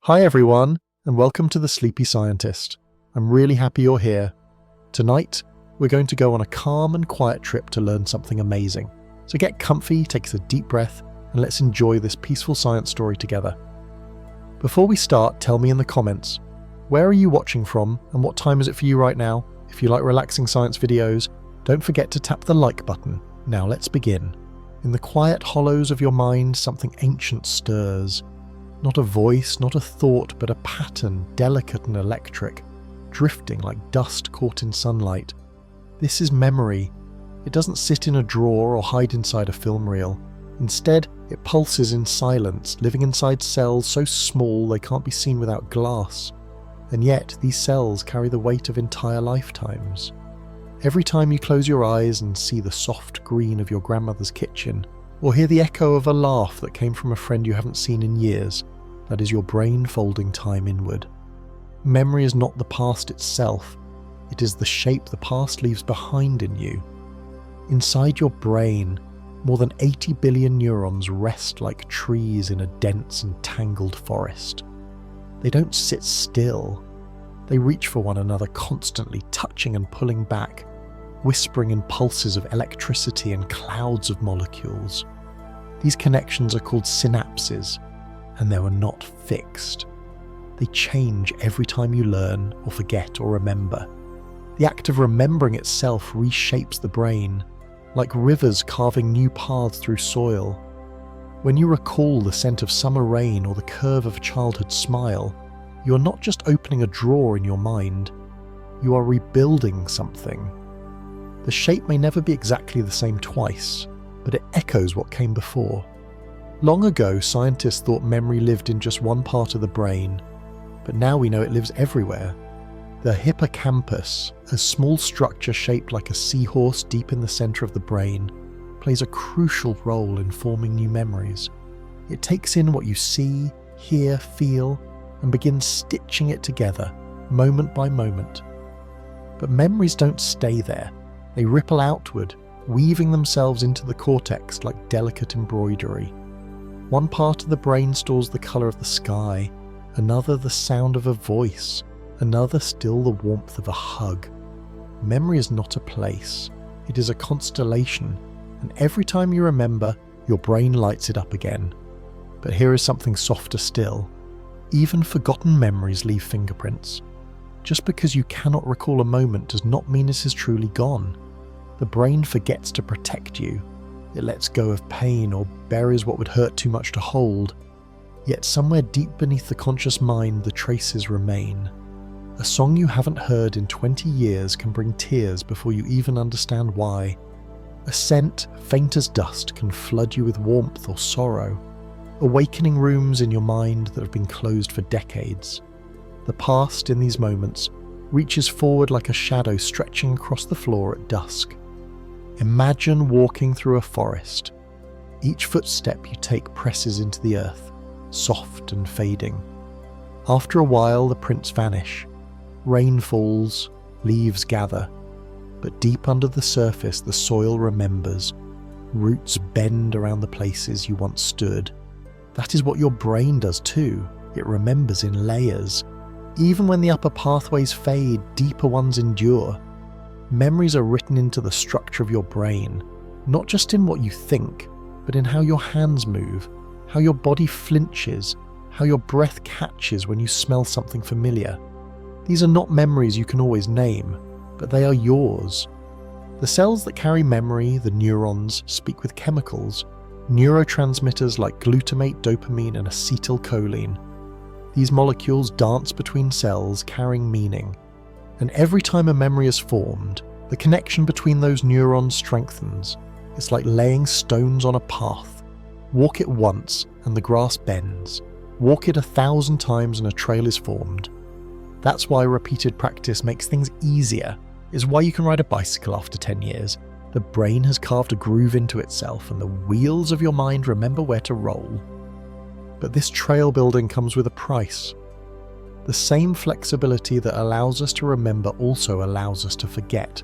Hi everyone, and welcome to The Sleepy Scientist. I'm really happy you're here. Tonight, we're going to go on a calm and quiet trip to learn something amazing. So get comfy, take a deep breath, and let's enjoy this peaceful science story together. Before we start, tell me in the comments, where are you watching from and what time is it for you right now? If you like relaxing science videos, don't forget to tap the like button. Now let's begin. In the quiet hollows of your mind, something ancient stirs. Not a voice, not a thought, but a pattern, delicate and electric, drifting like dust caught in sunlight. This is memory. It doesn't sit in a drawer or hide inside a film reel. Instead, it pulses in silence, living inside cells so small they can't be seen without glass. And yet, these cells carry the weight of entire lifetimes. Every time you close your eyes and see the soft green of your grandmother's kitchen, or hear the echo of a laugh that came from a friend you haven't seen in years, that is your brain folding time inward. Memory is not the past itself, it is the shape the past leaves behind in you. Inside your brain, more than 80 billion neurons rest like trees in a dense and tangled forest. They don't sit still. They reach for one another constantly, touching and pulling back, whispering in pulses of electricity and clouds of molecules. These connections are called synapses, and they were not fixed. They change every time you learn or forget or remember. The act of remembering itself reshapes the brain, like rivers carving new paths through soil. When you recall the scent of summer rain or the curve of a childhood smile, you are not just opening a drawer in your mind, you are rebuilding something. The shape may never be exactly the same twice, but it echoes what came before. Long ago, scientists thought memory lived in just one part of the brain, but now we know it lives everywhere. The hippocampus, a small structure shaped like a seahorse deep in the center of the brain, plays a crucial role in forming new memories. It takes in what you see, hear, feel, and begins stitching it together, moment by moment. But memories don't stay there. They ripple outward, weaving themselves into the cortex like delicate embroidery. One part of the brain stores the colour of the sky, another the sound of a voice, another still the warmth of a hug. Memory is not a place, it is a constellation, and every time you remember, your brain lights it up again. But here is something softer still. Even forgotten memories leave fingerprints. Just because you cannot recall a moment does not mean it is truly gone. The brain forgets to protect you. It lets go of pain or buries what would hurt too much to hold. Yet somewhere deep beneath the conscious mind, the traces remain. A song you haven't heard in 20 years can bring tears before you even understand why. A scent, faint as dust, can flood you with warmth or sorrow, awakening rooms in your mind that have been closed for decades. The past, in these moments, reaches forward like a shadow stretching across the floor at dusk. Imagine walking through a forest. Each footstep you take presses into the earth, soft and fading. After a while, the prints vanish. Rain falls, leaves gather. But deep under the surface, the soil remembers. Roots bend around the places you once stood. That is what your brain does too. It remembers in layers. Even when the upper pathways fade, deeper ones endure. Memories are written into the structure of your brain, not just in what you think, but in how your hands move, how your body flinches, how your breath catches when you smell something familiar. These are not memories you can always name, but they are yours. The cells that carry memory, the neurons, speak with chemicals, neurotransmitters like glutamate, dopamine, and acetylcholine. These molecules dance between cells, carrying meaning. And every time a memory is formed, the connection between those neurons strengthens. It's like laying stones on a path. Walk it once and the grass bends. Walk it 1,000 times and a trail is formed. That's why repeated practice makes things easier. It's why you can ride a bicycle after 10 years. The brain has carved a groove into itself and the wheels of your mind remember where to roll. But this trail building comes with a price. The same flexibility that allows us to remember also allows us to forget.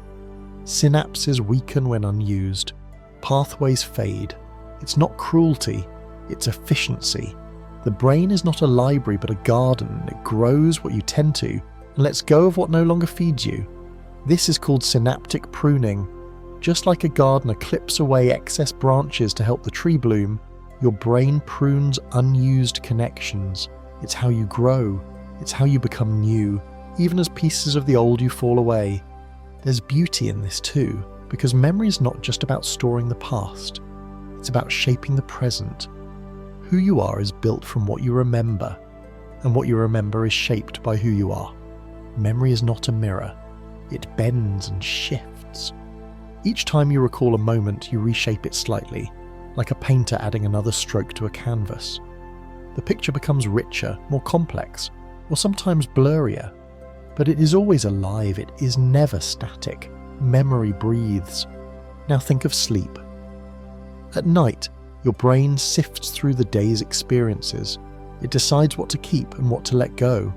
Synapses weaken when unused. Pathways fade. It's not cruelty, it's efficiency. The brain is not a library but a garden. It grows what you tend to and lets go of what no longer feeds you. This is called synaptic pruning. Just like a gardener clips away excess branches to help the tree bloom, your brain prunes unused connections. It's how you grow. It's how you become new, even as pieces of the old you fall away. There's beauty in this too, because memory is not just about storing the past. It's about shaping the present. Who you are is built from what you remember, and what you remember is shaped by who you are. Memory is not a mirror. It bends and shifts. Each time you recall a moment, you reshape it slightly, like a painter adding another stroke to a canvas. The picture becomes richer, more complex, or sometimes blurrier. But it is always alive, it is never static. Memory breathes. Now think of sleep. At night, your brain sifts through the day's experiences. It decides what to keep and what to let go.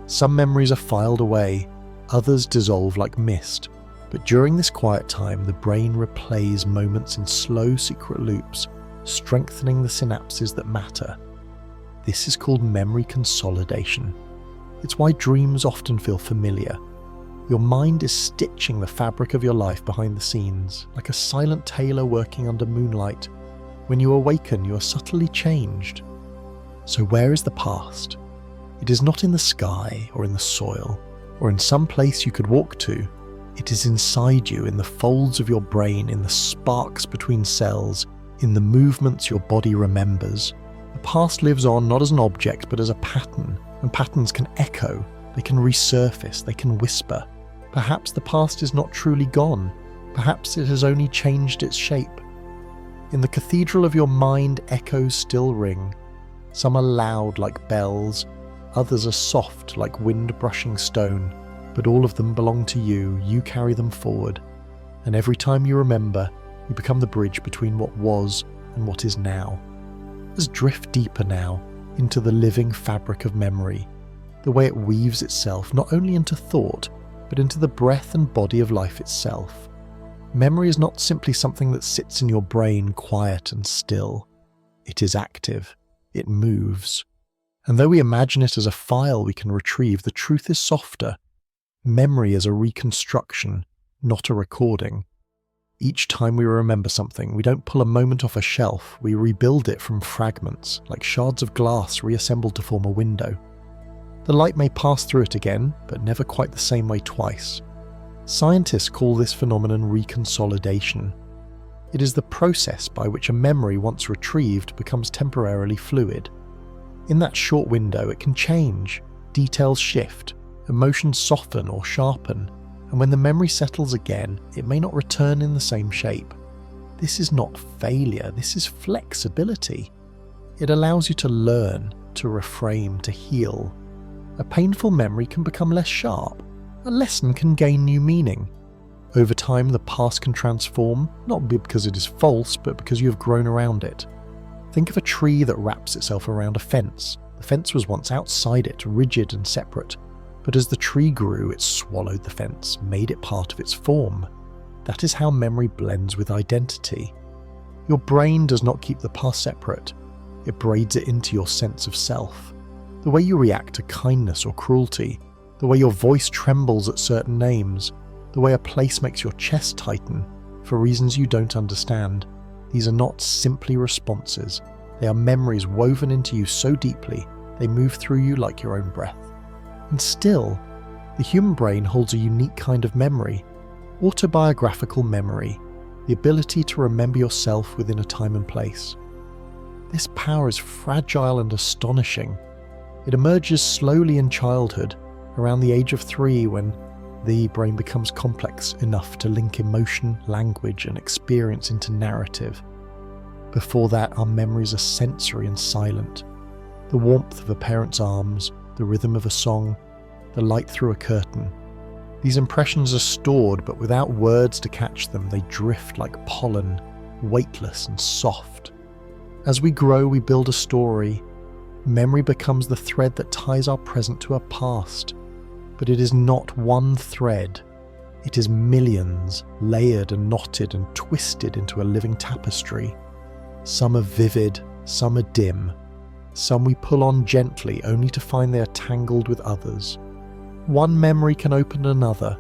Some memories are filed away, others dissolve like mist. But during this quiet time, the brain replays moments in slow, secret loops, strengthening the synapses that matter. This is called memory consolidation. It's why dreams often feel familiar. Your mind is stitching the fabric of your life behind the scenes, like a silent tailor working under moonlight. When you awaken, you are subtly changed. So where is the past? It is not in the sky or in the soil, or in some place you could walk to. It is inside you, in the folds of your brain, in the sparks between cells, in the movements your body remembers. The past lives on not as an object, but as a pattern, and patterns can echo, they can resurface, they can whisper. Perhaps the past is not truly gone. Perhaps it has only changed its shape. In the cathedral of your mind, echoes still ring. Some are loud like bells, others are soft like wind brushing stone. But all of them belong to you, you carry them forward. And every time you remember, you become the bridge between what was and what is now. Let's drift deeper now into the living fabric of memory, the way it weaves itself not only into thought, but into the breath and body of life itself. Memory is not simply something that sits in your brain quiet and still. It is active. It moves. And though we imagine it as a file we can retrieve, the truth is softer. Memory is a reconstruction, not a recording. Each time we remember something, we don't pull a moment off a shelf, we rebuild it from fragments, like shards of glass reassembled to form a window. The light may pass through it again, but never quite the same way twice. Scientists call this phenomenon reconsolidation. It is the process by which a memory once retrieved becomes temporarily fluid. In that short window, it can change, details shift, emotions soften or sharpen, and when the memory settles again, it may not return in the same shape. This is not failure, this is flexibility. It allows you to learn, to reframe, to heal. A painful memory can become less sharp. A lesson can gain new meaning. Over time, the past can transform, not because it is false, but because you have grown around it. Think of a tree that wraps itself around a fence. The fence was once outside it, rigid and separate. But as the tree grew, it swallowed the fence, made it part of its form. That is how memory blends with identity. Your brain does not keep the past separate. It braids it into your sense of self. The way you react to kindness or cruelty, the way your voice trembles at certain names, the way a place makes your chest tighten for reasons you don't understand. These are not simply responses. They are memories woven into you so deeply, they move through you like your own breath. And still, the human brain holds a unique kind of memory, autobiographical memory, the ability to remember yourself within a time and place. This power is fragile and astonishing. It emerges slowly in childhood, around the age of 3, when the brain becomes complex enough to link emotion, language, and experience into narrative. Before that, our memories are sensory and silent. The warmth of a parent's arms, the rhythm of a song, the light through a curtain. These impressions are stored, but without words to catch them, they drift like pollen, weightless and soft. As we grow, we build a story. Memory becomes the thread that ties our present to our past. But it is not one thread. It is millions, layered and knotted and twisted into a living tapestry. Some are vivid, some are dim. Some we pull on gently only to find they are tangled with others. One memory can open another.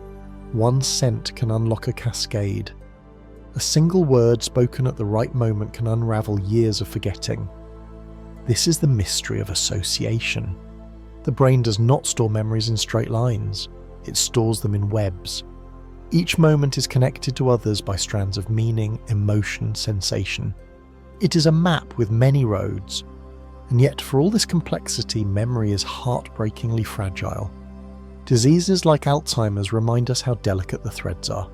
One scent can unlock a cascade. A single word spoken at the right moment can unravel years of forgetting. This is the mystery of association. The brain does not store memories in straight lines. It stores them in webs. Each moment is connected to others by strands of meaning, emotion, sensation. It is a map with many roads. And yet, for all this complexity, memory is heartbreakingly fragile. Diseases like Alzheimer's remind us how delicate the threads are.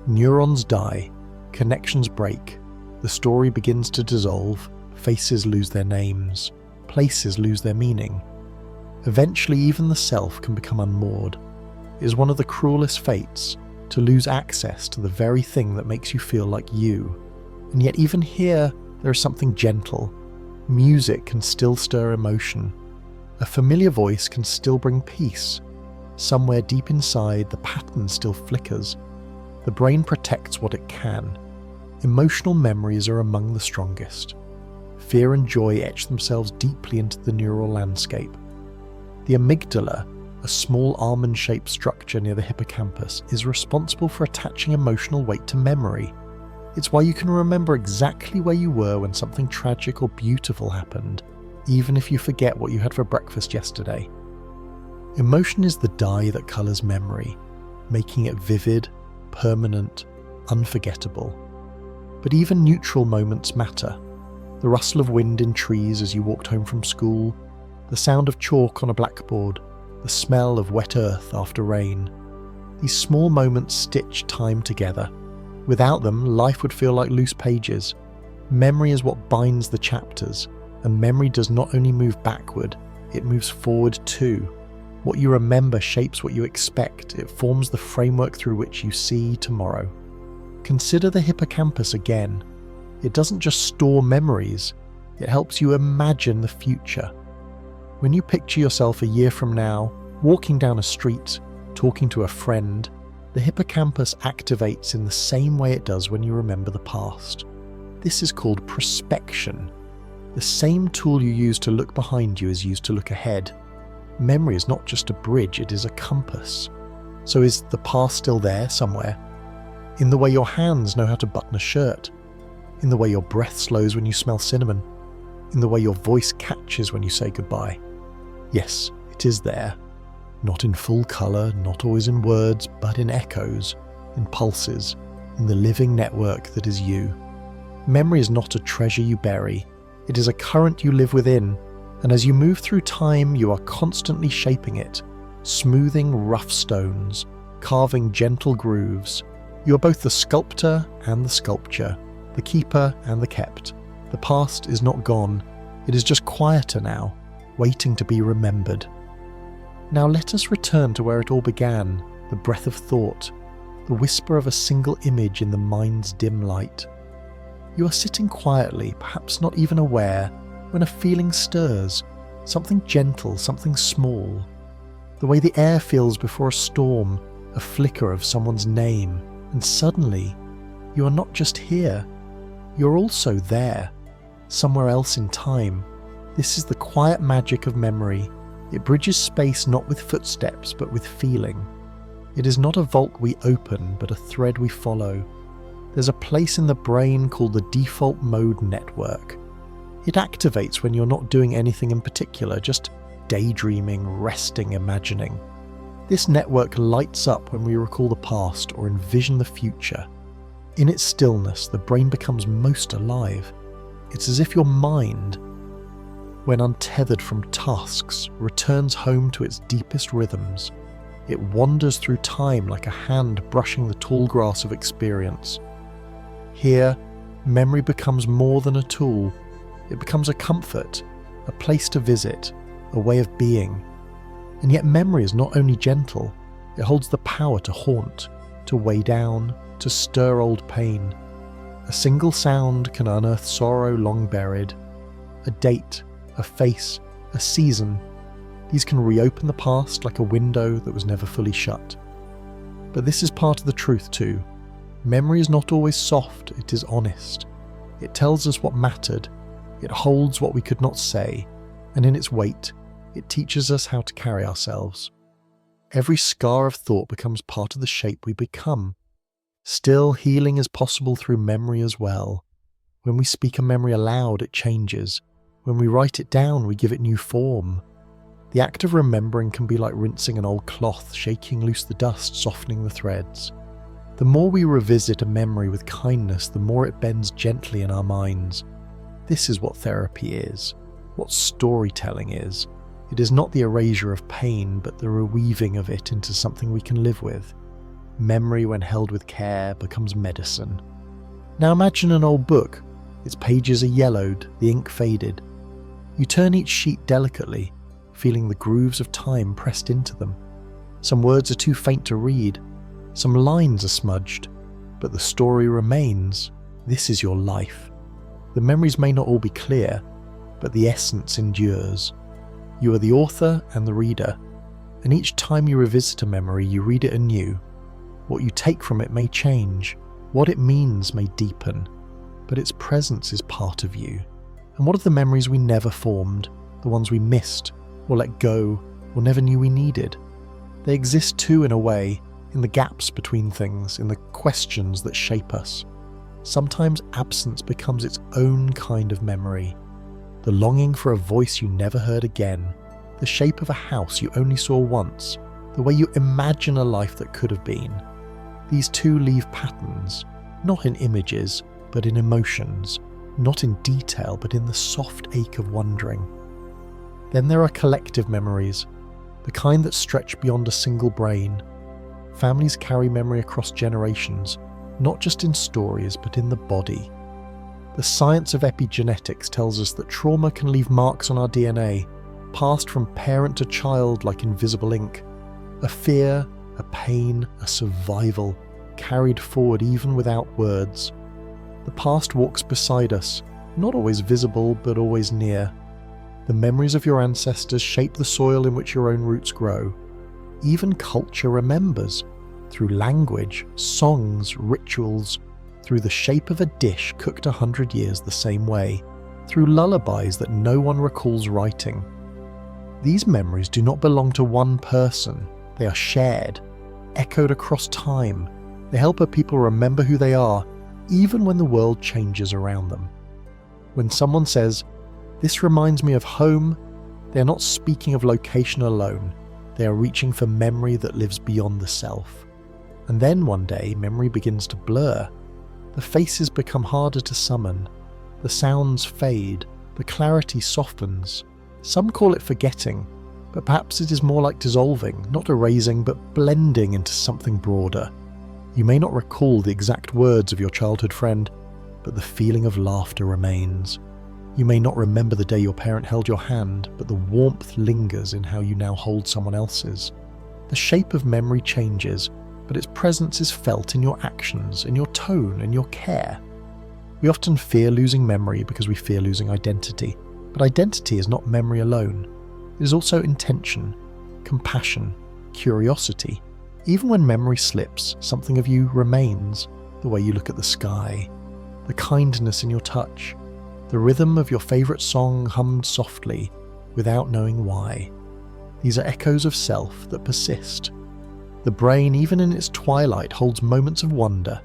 Neurons die, connections break, the story begins to dissolve, faces lose their names, places lose their meaning. Eventually, even the self can become unmoored. It is one of the cruelest fates to lose access to the very thing that makes you feel like you. And yet even here, there is something gentle. Music can still stir emotion. A familiar voice can still bring peace. Somewhere deep inside, the pattern still flickers. The brain protects what it can. Emotional memories are among the strongest. Fear and joy etch themselves deeply into the neural landscape. The amygdala, a small almond-shaped structure near the hippocampus, is responsible for attaching emotional weight to memory. It's why you can remember exactly where you were when something tragic or beautiful happened, even if you forget what you had for breakfast yesterday. Emotion is the dye that colours memory, making it vivid, permanent, unforgettable. But even neutral moments matter. The rustle of wind in trees as you walked home from school, the sound of chalk on a blackboard, the smell of wet earth after rain. These small moments stitch time together. Without them, life would feel like loose pages. Memory is what binds the chapters, and memory does not only move backward, it moves forward too. What you remember shapes what you expect. It forms the framework through which you see tomorrow. Consider the hippocampus again. It doesn't just store memories, it helps you imagine the future. When you picture yourself a year from now, walking down a street, talking to a friend, the hippocampus activates in the same way it does when you remember the past. This is called prospection. The same tool you use to look behind you is used to look ahead. Memory is not just a bridge, it is a compass. So is the past still there somewhere? In the way your hands know how to button a shirt, in the way your breath slows when you smell cinnamon, in the way your voice catches when you say goodbye. Yes, it is there. Not in full colour, not always in words, but in echoes, in pulses, in the living network that is you. Memory is not a treasure you bury, it is a current you live within, and as you move through time you are constantly shaping it, smoothing rough stones, carving gentle grooves. You are both the sculptor and the sculpture, the keeper and the kept. The past is not gone, it is just quieter now, waiting to be remembered. Now let us return to where it all began, the breath of thought, the whisper of a single image in the mind's dim light. You are sitting quietly, perhaps not even aware, when a feeling stirs, something gentle, something small. The way the air feels before a storm, a flicker of someone's name, and suddenly, you are not just here, you're also there, somewhere else in time. This is the quiet magic of memory. It bridges space not with footsteps, but with feeling. It is not a vault we open, but a thread we follow. There's a place in the brain called the default mode network. It activates when you're not doing anything in particular, just daydreaming, resting, imagining. This network lights up when we recall the past or envision the future. In its stillness, the brain becomes most alive. It's as if your mind, when untethered from tasks, returns home to its deepest rhythms. It wanders through time like a hand brushing the tall grass of experience. Here, memory becomes more than a tool. It becomes a comfort, a place to visit, a way of being. And yet memory is not only gentle, it holds the power to haunt, to weigh down, to stir old pain. A single sound can unearth sorrow long buried. A date, a face, a season. These can reopen the past like a window that was never fully shut. But this is part of the truth too. Memory is not always soft, it is honest. It tells us what mattered. It holds what we could not say. and in its weight, it teaches us how to carry ourselves. Every scar of thought becomes part of the shape we become. Still, healing is possible through memory as well. When we speak a memory aloud, it changes. When we write it down, we give it new form. The act of remembering can be like rinsing an old cloth, shaking loose the dust, softening the threads. The more we revisit a memory with kindness, the more it bends gently in our minds. This is what therapy is, what storytelling is. It is not the erasure of pain, but the reweaving of it into something we can live with. Memory, when held with care, becomes medicine. Now imagine an old book. Its pages are yellowed, the ink faded. You turn each sheet delicately, feeling the grooves of time pressed into them. Some words are too faint to read. Some lines are smudged, but the story remains. This is your life. The memories may not all be clear, but the essence endures. You are the author and the reader, and each time you revisit a memory, you read it anew. What you take from it may change, what it means may deepen, but its presence is part of you. And what of the memories we never formed, the ones we missed, or let go, or never knew we needed? They exist too in a way, in the gaps between things, in the questions that shape us. Sometimes absence becomes its own kind of memory. The longing for a voice you never heard again, the shape of a house you only saw once, the way you imagine a life that could have been. These too leave patterns, not in images, but in emotions, not in detail, but in the soft ache of wondering. Then there are collective memories, the kind that stretch beyond a single brain. Families carry memory across generations, not just in stories, but in the body. The science of epigenetics tells us that trauma can leave marks on our DNA, passed from parent to child like invisible ink. A fear, a pain, a survival, carried forward even without words. The past walks beside us, not always visible, but always near. The memories of your ancestors shape the soil in which your own roots grow. Even culture remembers, through language, songs, rituals, through the shape of a dish cooked 100 years the same way, through lullabies that no one recalls writing. These memories do not belong to one person. They are shared, echoed across time. They help a people remember who they are, even when the world changes around them. When someone says, "This reminds me of home," they are not speaking of location alone. They are reaching for memory that lives beyond the self. And then one day, memory begins to blur. The faces become harder to summon. The sounds fade. The clarity softens. Some call it forgetting, but perhaps it is more like dissolving, not erasing, but blending into something broader. You may not recall the exact words of your childhood friend, but the feeling of laughter remains. You may not remember the day your parent held your hand, but the warmth lingers in how you now hold someone else's. The shape of memory changes, but its presence is felt in your actions, in your tone, in your care. We often fear losing memory because we fear losing identity, but identity is not memory alone. It is also intention, compassion, curiosity. Even when memory slips, something of you remains. The way you look at the sky, the kindness in your touch, the rhythm of your favourite song hummed softly, without knowing why. These are echoes of self that persist. The brain, even in its twilight, holds moments of wonder.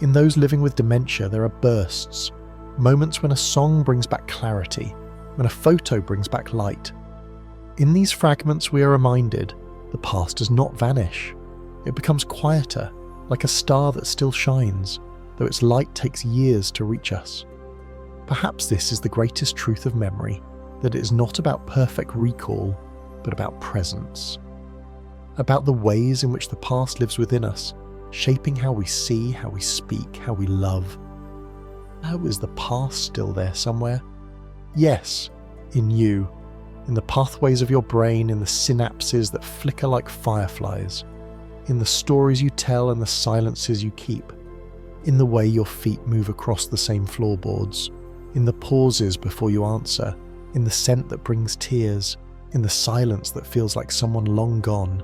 In those living with dementia, there are bursts, moments when a song brings back clarity, when a photo brings back light. In these fragments, we are reminded the past does not vanish. It becomes quieter, like a star that still shines, though its light takes years to reach us. Perhaps this is the greatest truth of memory, that it is not about perfect recall, but about presence. About the ways in which the past lives within us, shaping how we see, how we speak, how we love. Oh, is the past still there somewhere? Yes, in you, in the pathways of your brain, in the synapses that flicker like fireflies, in the stories you tell and the silences you keep, in the way your feet move across the same floorboards, in the pauses before you answer, in the scent that brings tears, in the silence that feels like someone long gone.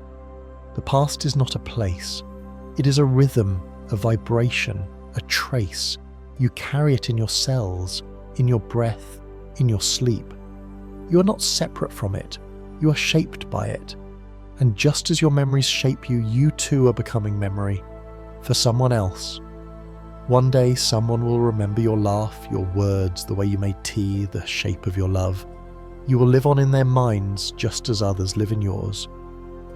The past is not a place. It is a rhythm, a vibration, a trace. You carry it in your cells, in your breath, in your sleep. You are not separate from it. You are shaped by it. And just as your memories shape you, you too are becoming memory for someone else. One day someone will remember your laugh, your words, the way you made tea, the shape of your love. You will live on in their minds just as others live in yours.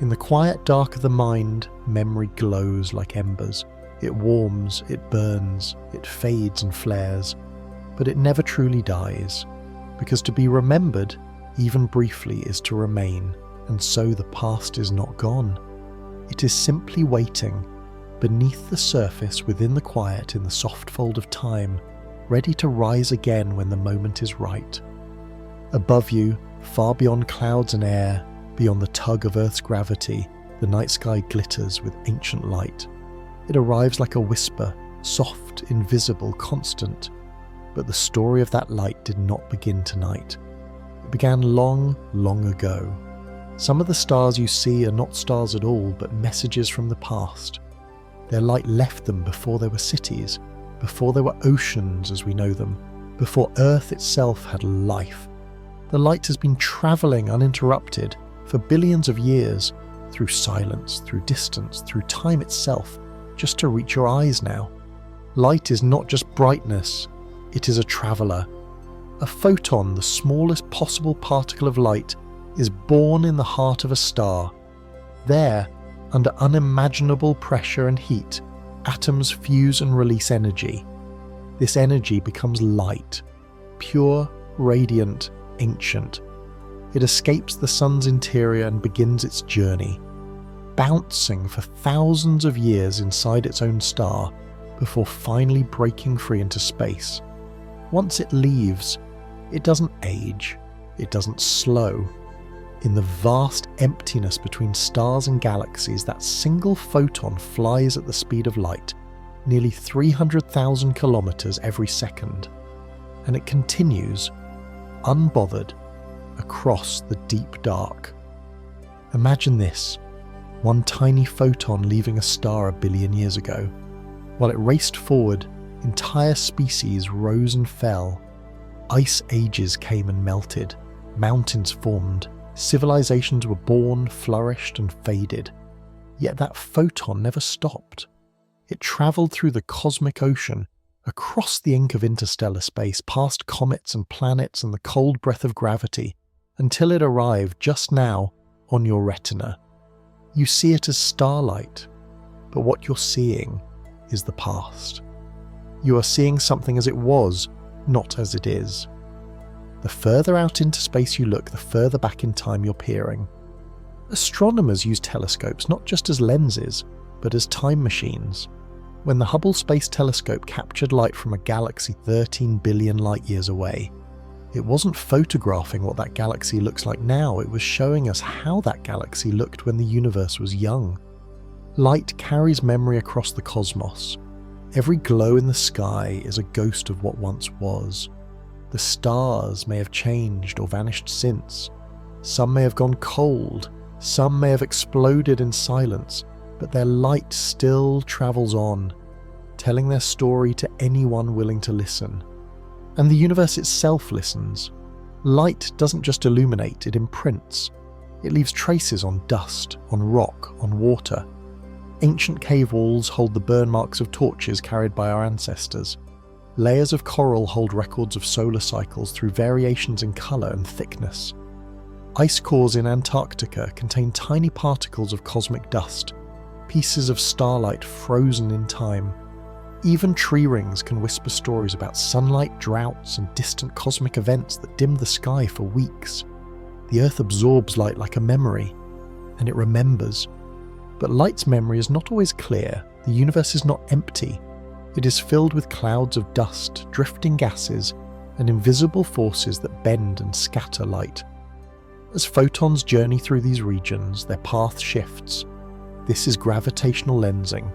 In the quiet dark of the mind, memory glows like embers. It warms, it burns, it fades and flares, but it never truly dies, because to be remembered, even briefly, is to remain, and so the past is not gone. It is simply waiting, beneath the surface, within the quiet, in the soft fold of time, ready to rise again when the moment is right. Above you, far beyond clouds and air, beyond the tug of Earth's gravity, the night sky glitters with ancient light. It arrives like a whisper, soft, invisible, constant. But the story of that light did not begin tonight. It began long, long ago. Some of the stars you see are not stars at all, but messages from the past. Their light left them before there were cities, before there were oceans as we know them, before Earth itself had life. The light has been travelling uninterrupted for billions of years, through silence, through distance, through time itself, just to reach your eyes now. Light is not just brightness, it is a traveller. A photon, the smallest possible particle of light, is born in the heart of a star. There, under unimaginable pressure and heat, atoms fuse and release energy. This energy becomes light, pure, radiant, ancient. It escapes the sun's interior and begins its journey, bouncing for thousands of years inside its own star before finally breaking free into space. Once it leaves, it doesn't age, it doesn't slow. In the vast emptiness between stars and galaxies, that single photon flies at the speed of light, nearly 300,000 kilometers every second, and it continues, unbothered, across the deep dark. Imagine this, one tiny photon leaving a star a billion years ago. While it raced forward, entire species rose and fell. Ice ages came and melted, mountains formed, civilizations were born, flourished and faded. Yet that photon never stopped. It travelled through the cosmic ocean, across the ink of interstellar space, past comets and planets and the cold breath of gravity, until it arrived just now on your retina. You see it as starlight, but what you're seeing is the past. You are seeing something as it was, not as it is. The further out into space you look, the further back in time you're peering. Astronomers use telescopes not just as lenses, but as time machines. When the Hubble Space Telescope captured light from a galaxy 13 billion light-years away, it wasn't photographing what that galaxy looks like now, it was showing us how that galaxy looked when the universe was young. Light carries memory across the cosmos. Every glow in the sky is a ghost of what once was. The stars may have changed or vanished since. Some may have gone cold, some may have exploded in silence, but their light still travels on, telling their story to anyone willing to listen. And the universe itself listens. Light doesn't just illuminate, it imprints. It leaves traces on dust, on rock, on water. Ancient cave walls hold the burn marks of torches carried by our ancestors. Layers of coral hold records of solar cycles through variations in colour and thickness. Ice cores in Antarctica contain tiny particles of cosmic dust, pieces of starlight frozen in time. Even tree rings can whisper stories about sunlight, droughts, and distant cosmic events that dim the sky for weeks. The Earth absorbs light like a memory, and it remembers. But light's memory is not always clear. The universe is not empty. It is filled with clouds of dust, drifting gases, and invisible forces that bend and scatter light. As photons journey through these regions, their path shifts. This is gravitational lensing.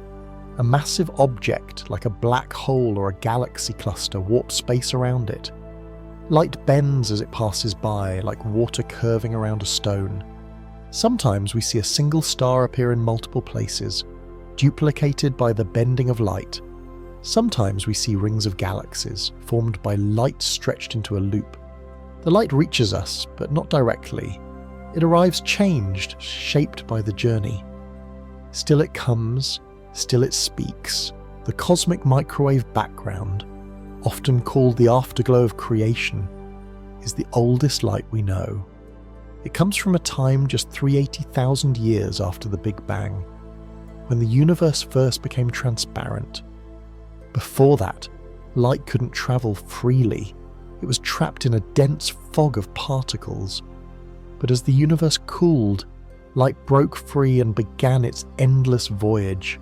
A massive object, like a black hole or a galaxy cluster, warps space around it. Light bends as it passes by, like water curving around a stone. Sometimes we see a single star appear in multiple places, duplicated by the bending of light. Sometimes we see rings of galaxies, formed by light stretched into a loop. The light reaches us, but not directly. It arrives changed, shaped by the journey. Still it comes, still it speaks. The cosmic microwave background, often called the afterglow of creation, is the oldest light we know. It comes from a time just 380,000 years after the Big Bang, when the universe first became transparent. Before that, light couldn't travel freely. It was trapped in a dense fog of particles. But as the universe cooled, light broke free and began its endless voyage.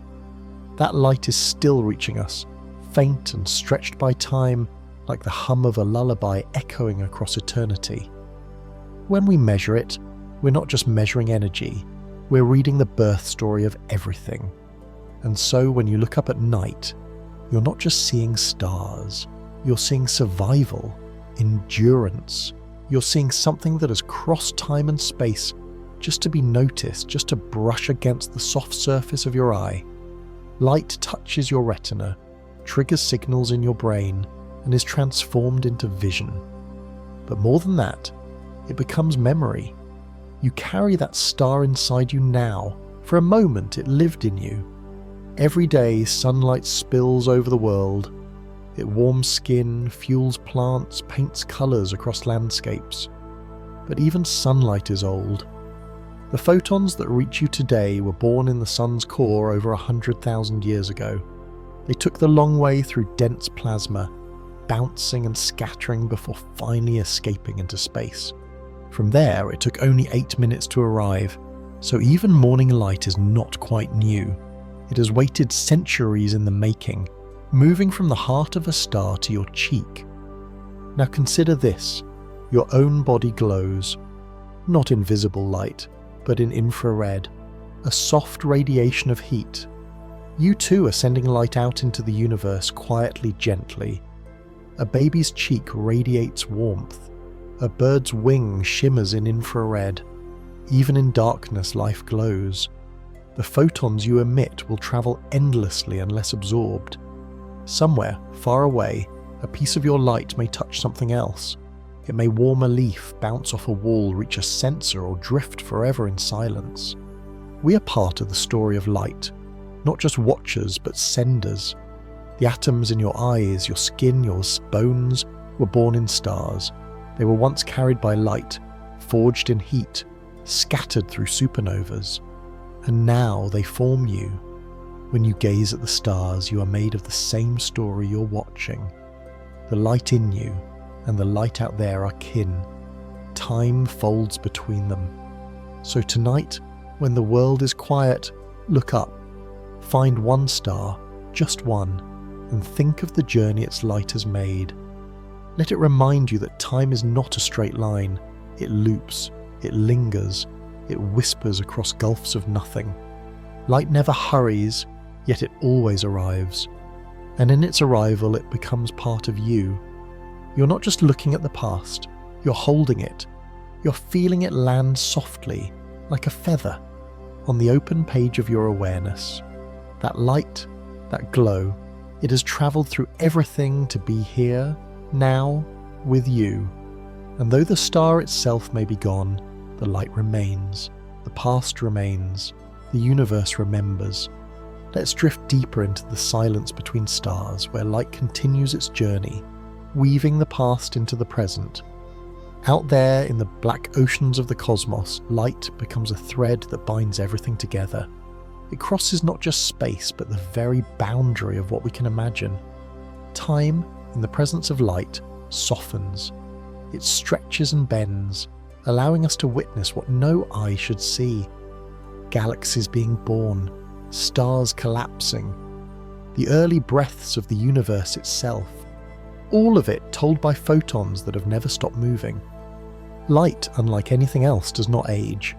That light is still reaching us, faint and stretched by time, like the hum of a lullaby echoing across eternity. When we measure it, we're not just measuring energy, we're reading the birth story of everything. And so when you look up at night, you're not just seeing stars, you're seeing survival, endurance. You're seeing something that has crossed time and space just to be noticed, just to brush against the soft surface of your eye. Light touches your retina, triggers signals in your brain, and is transformed into vision. But more than that, it becomes memory. You carry that star inside you now. For a moment it lived in you. Every day sunlight spills over the world. It warms skin, fuels plants, paints colours across landscapes. But even sunlight is old. The photons that reach you today were born in the sun's core over 100,000 years ago. They took the long way through dense plasma, bouncing and scattering before finally escaping into space. From there, it took only 8 minutes to arrive, so even morning light is not quite new. It has waited centuries in the making, moving from the heart of a star to your cheek. Now consider this: your own body glows, not in visible light, but in infrared, a soft radiation of heat. You too are sending light out into the universe quietly, gently. A baby's cheek radiates warmth. A bird's wing shimmers in infrared. Even in darkness, life glows. The photons you emit will travel endlessly unless absorbed. Somewhere, far away, a piece of your light may touch something else. It may warm a leaf, bounce off a wall, reach a sensor, or drift forever in silence. We are part of the story of light, not just watchers, but senders. The atoms in your eyes, your skin, your bones were born in stars. They were once carried by light, forged in heat, scattered through supernovas. And now they form you. When you gaze at the stars, you are made of the same story you're watching. The light in you and the light out there are kin. Time folds between them. So tonight, when the world is quiet, look up. Find one star, just one, and think of the journey its light has made. Let it remind you that time is not a straight line. It loops, it lingers, it whispers across gulfs of nothing. Light never hurries, yet it always arrives. And in its arrival, it becomes part of you. You're not just looking at the past, you're holding it. You're feeling it land softly, like a feather, on the open page of your awareness. That light, that glow, it has travelled through everything to be here, now, with you. And though the star itself may be gone, the light remains, the past remains, the universe remembers. Let's drift deeper into the silence between stars, where light continues its journey, weaving the past into the present. Out there in the black oceans of the cosmos, light becomes a thread that binds everything together. It crosses not just space, but the very boundary of what we can imagine. Time, in the presence of light, softens. It stretches and bends, allowing us to witness what no eye should see. Galaxies being born, stars collapsing, the early breaths of the universe itself. All of it told by photons that have never stopped moving. Light, unlike anything else, does not age.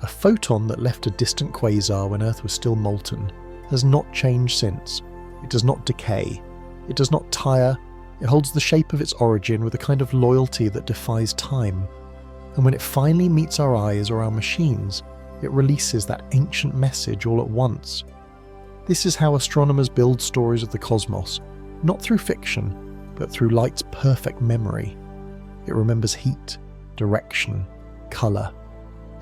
A photon that left a distant quasar when Earth was still molten has not changed since. It does not decay. It does not tire. It holds the shape of its origin with a kind of loyalty that defies time. And when it finally meets our eyes or our machines, it releases that ancient message all at once. This is how astronomers build stories of the cosmos, not through fiction, but through light's perfect memory. It remembers heat, direction, colour.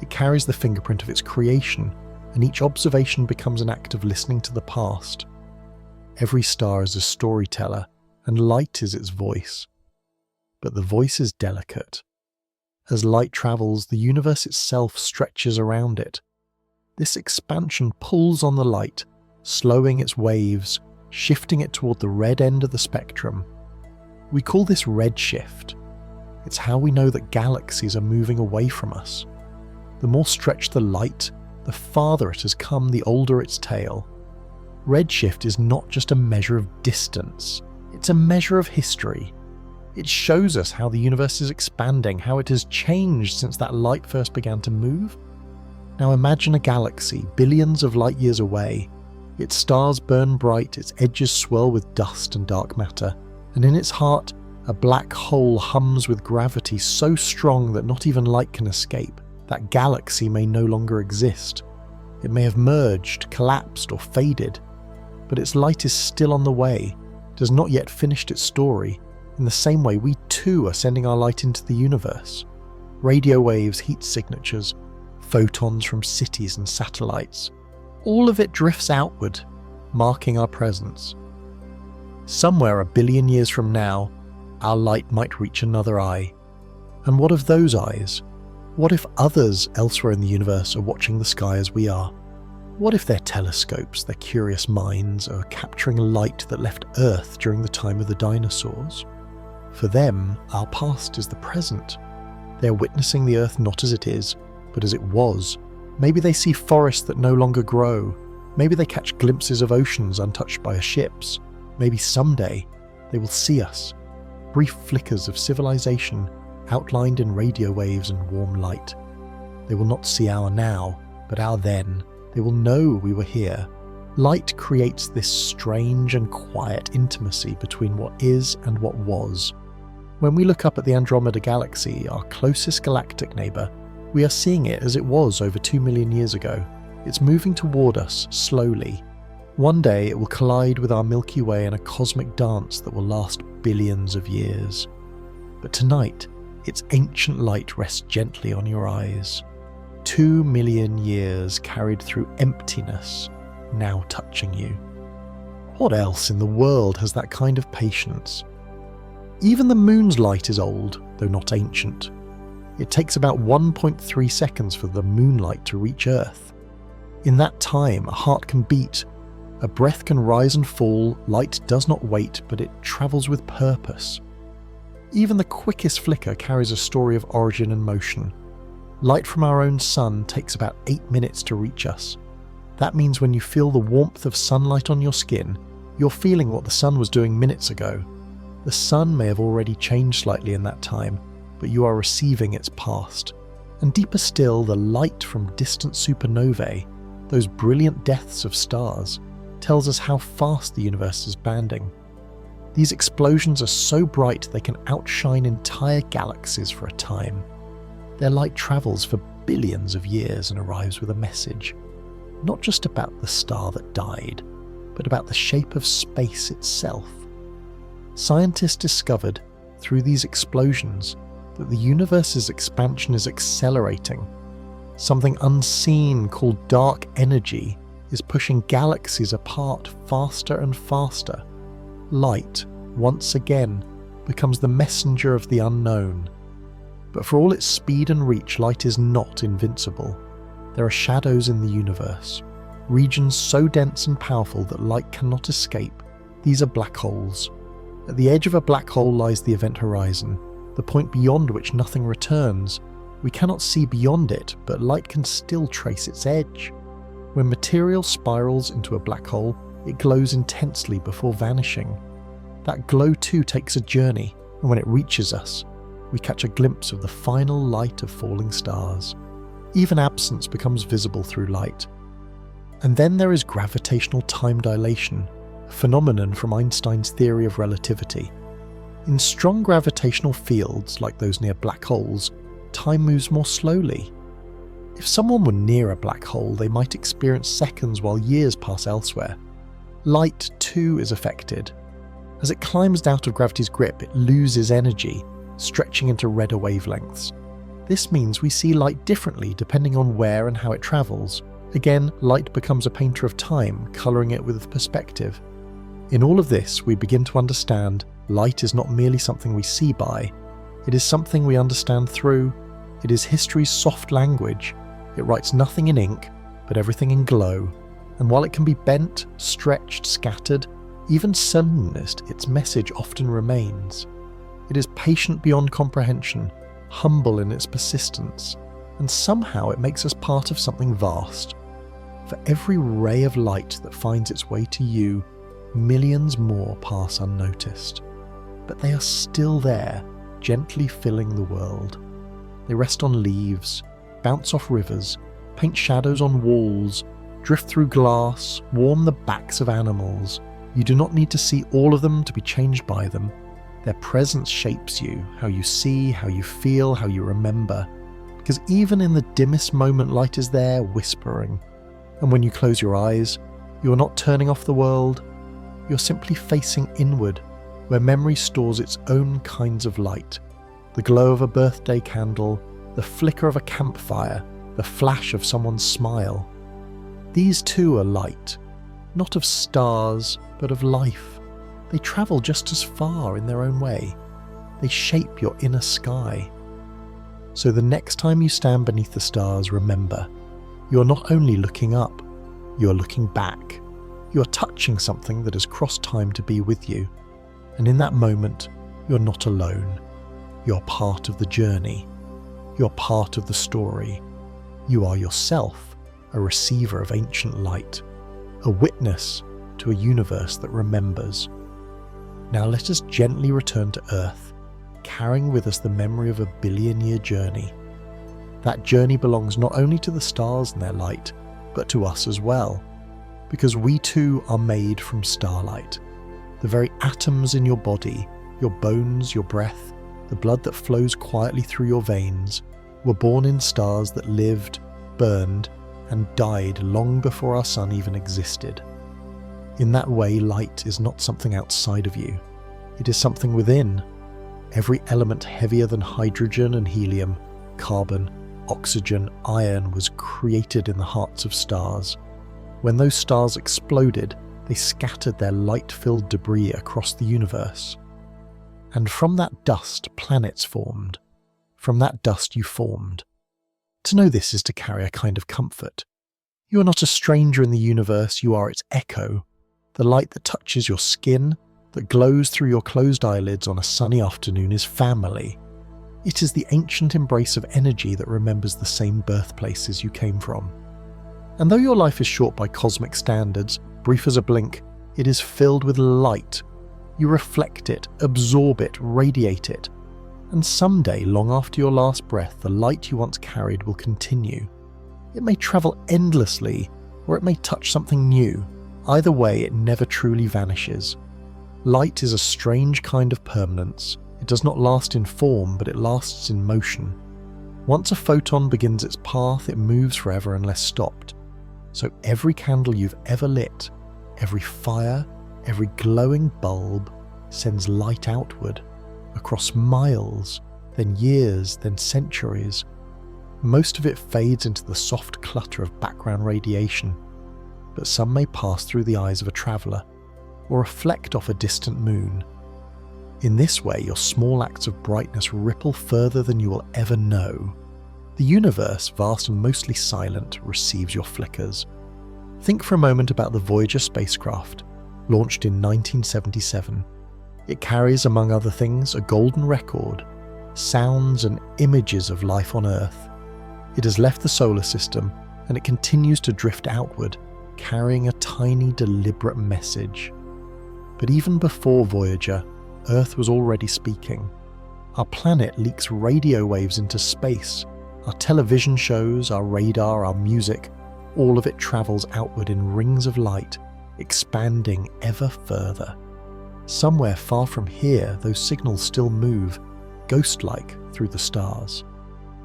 It carries the fingerprint of its creation, and each observation becomes an act of listening to the past. Every star is a storyteller, and light is its voice. But the voice is delicate. As light travels, the universe itself stretches around it. This expansion pulls on the light, slowing its waves, shifting it toward the red end of the spectrum. We call this redshift. It's how we know that galaxies are moving away from us. The more stretched the light, the farther it has come, the older its tail. Redshift is not just a measure of distance, it's a measure of history. It shows us how the universe is expanding, how it has changed since that light first began to move. Now imagine a galaxy billions of light years away. Its stars burn bright, its edges swirl with dust and dark matter, and in its heart, a black hole hums with gravity so strong that not even light can escape. That galaxy may no longer exist. It may have merged, collapsed, or faded, but its light is still on the way, it has not yet finished its story. In the same way, we too are sending our light into the universe. Radio waves, heat signatures, photons from cities and satellites. All of it drifts outward, marking our presence. Somewhere 1 billion years from now, our light might reach another eye. And what of those eyes? What if others elsewhere in the universe are watching the sky as we are? What if their telescopes, their curious minds, are capturing light that left Earth during the time of the dinosaurs? For them, our past is the present. They are witnessing the Earth not as it is, but as it was. Maybe they see forests that no longer grow. Maybe they catch glimpses of oceans untouched by our ships. Maybe someday they will see us. Brief flickers of civilization outlined in radio waves and warm light. They will not see our now, but our then. They will know we were here. Light creates this strange and quiet intimacy between what is and what was. When we look up at the Andromeda Galaxy, our closest galactic neighbour, we are seeing it as it was over 2 million years ago. It's moving toward us, slowly. One day it will collide with our Milky Way in a cosmic dance that will last billions of years. But tonight, its ancient light rests gently on your eyes. 2 million years carried through emptiness, now touching you. What else in the world has that kind of patience? Even the moon's light is old, though not ancient. It takes about 1.3 seconds for the moonlight to reach Earth. In that time, a heart can beat, a breath can rise and fall, light does not wait, but it travels with purpose. Even the quickest flicker carries a story of origin and motion. Light from our own sun takes about 8 minutes to reach us. That means when you feel the warmth of sunlight on your skin, you're feeling what the sun was doing minutes ago. The sun may have already changed slightly in that time, but you are receiving its past. And deeper still, the light from distant supernovae, those brilliant deaths of stars, tells us how fast the universe is expanding. These explosions are so bright they can outshine entire galaxies for a time. Their light travels for billions of years and arrives with a message, not just about the star that died, but about the shape of space itself. Scientists discovered, through these explosions, that the universe's expansion is accelerating. Something unseen called dark energy is pushing galaxies apart faster and faster. Light, once again, becomes the messenger of the unknown. But for all its speed and reach, light is not invincible. There are shadows in the universe, regions so dense and powerful that light cannot escape. These are black holes. At the edge of a black hole lies the event horizon, the point beyond which nothing returns. We cannot see beyond it, but light can still trace its edge. When material spirals into a black hole, it glows intensely before vanishing. That glow too takes a journey, and when it reaches us, we catch a glimpse of the final light of falling stars. Even absence becomes visible through light. And then there is gravitational time dilation, a phenomenon from Einstein's theory of relativity. In strong gravitational fields, like those near black holes, time moves more slowly. If someone were near a black hole, they might experience seconds while years pass elsewhere. Light too is affected. As it climbs out of gravity's grip, it loses energy, stretching into redder wavelengths. This means we see light differently depending on where and how it travels. Again, light becomes a painter of time, colouring it with perspective. In all of this, we begin to understand light is not merely something we see by, it is something we understand through. It is history's soft language. It writes nothing in ink, but everything in glow. And while it can be bent, stretched, scattered, even sentenced, its message often remains. It is patient beyond comprehension, humble in its persistence, and somehow it makes us part of something vast. For every ray of light that finds its way to you, millions more pass unnoticed. But they are still there, gently filling the world. They rest on leaves, bounce off rivers, paint shadows on walls, drift through glass, warm the backs of animals. You do not need to see all of them to be changed by them. Their presence shapes you, how you see, how you feel, how you remember. Because even in the dimmest moment, light is there, whispering. And when you close your eyes, you are not turning off the world. You're simply facing inward, where memory stores its own kinds of light. The glow of a birthday candle, the flicker of a campfire, the flash of someone's smile. These too are light, not of stars, but of life. They travel just as far in their own way. They shape your inner sky. So the next time you stand beneath the stars, remember, you're not only looking up, you're looking back. You're touching something that has crossed time to be with you. And in that moment, you're not alone. You're part of the journey. You're part of the story. You are yourself a receiver of ancient light, a witness to a universe that remembers. Now let us gently return to Earth, carrying with us the memory of a billion-year journey. That journey belongs not only to the stars and their light, but to us as well, because we too are made from starlight. The very atoms in your body, your bones, your breath, the blood that flows quietly through your veins, were born in stars that lived, burned, and died long before our sun even existed. In that way, light is not something outside of you. It is something within. Every element heavier than hydrogen and helium, carbon, oxygen, iron was created in the hearts of stars. When those stars exploded, they scattered their light-filled debris across the universe. And from that dust, planets formed. From that dust you formed. To know this is to carry a kind of comfort. You are not a stranger in the universe, you are its echo. The light that touches your skin, that glows through your closed eyelids on a sunny afternoon is family. It is the ancient embrace of energy that remembers the same birthplaces you came from. And though your life is short by cosmic standards, brief as a blink, it is filled with light. You reflect it, absorb it, radiate it. And someday, long after your last breath, the light you once carried will continue. It may travel endlessly, or it may touch something new. Either way, it never truly vanishes. Light is a strange kind of permanence. It does not last in form, but it lasts in motion. Once a photon begins its path, it moves forever unless stopped. So every candle you've ever lit, every fire, every glowing bulb sends light outward, across miles, then years, then centuries. Most of it fades into the soft clutter of background radiation, but some may pass through the eyes of a traveller, or reflect off a distant moon. In this way, your small acts of brightness ripple further than you will ever know. The universe, vast and mostly silent, receives your flickers. Think for a moment about the Voyager spacecraft, launched in 1977. It carries, among other things, a golden record, sounds and images of life on Earth. It has left the solar system, and it continues to drift outward, carrying a tiny, deliberate message. But even before Voyager, Earth was already speaking. Our planet leaks radio waves into space. Our television shows, our radar, our music, all of it travels outward in rings of light, expanding ever further. Somewhere far from here, those signals still move, ghost-like, through the stars.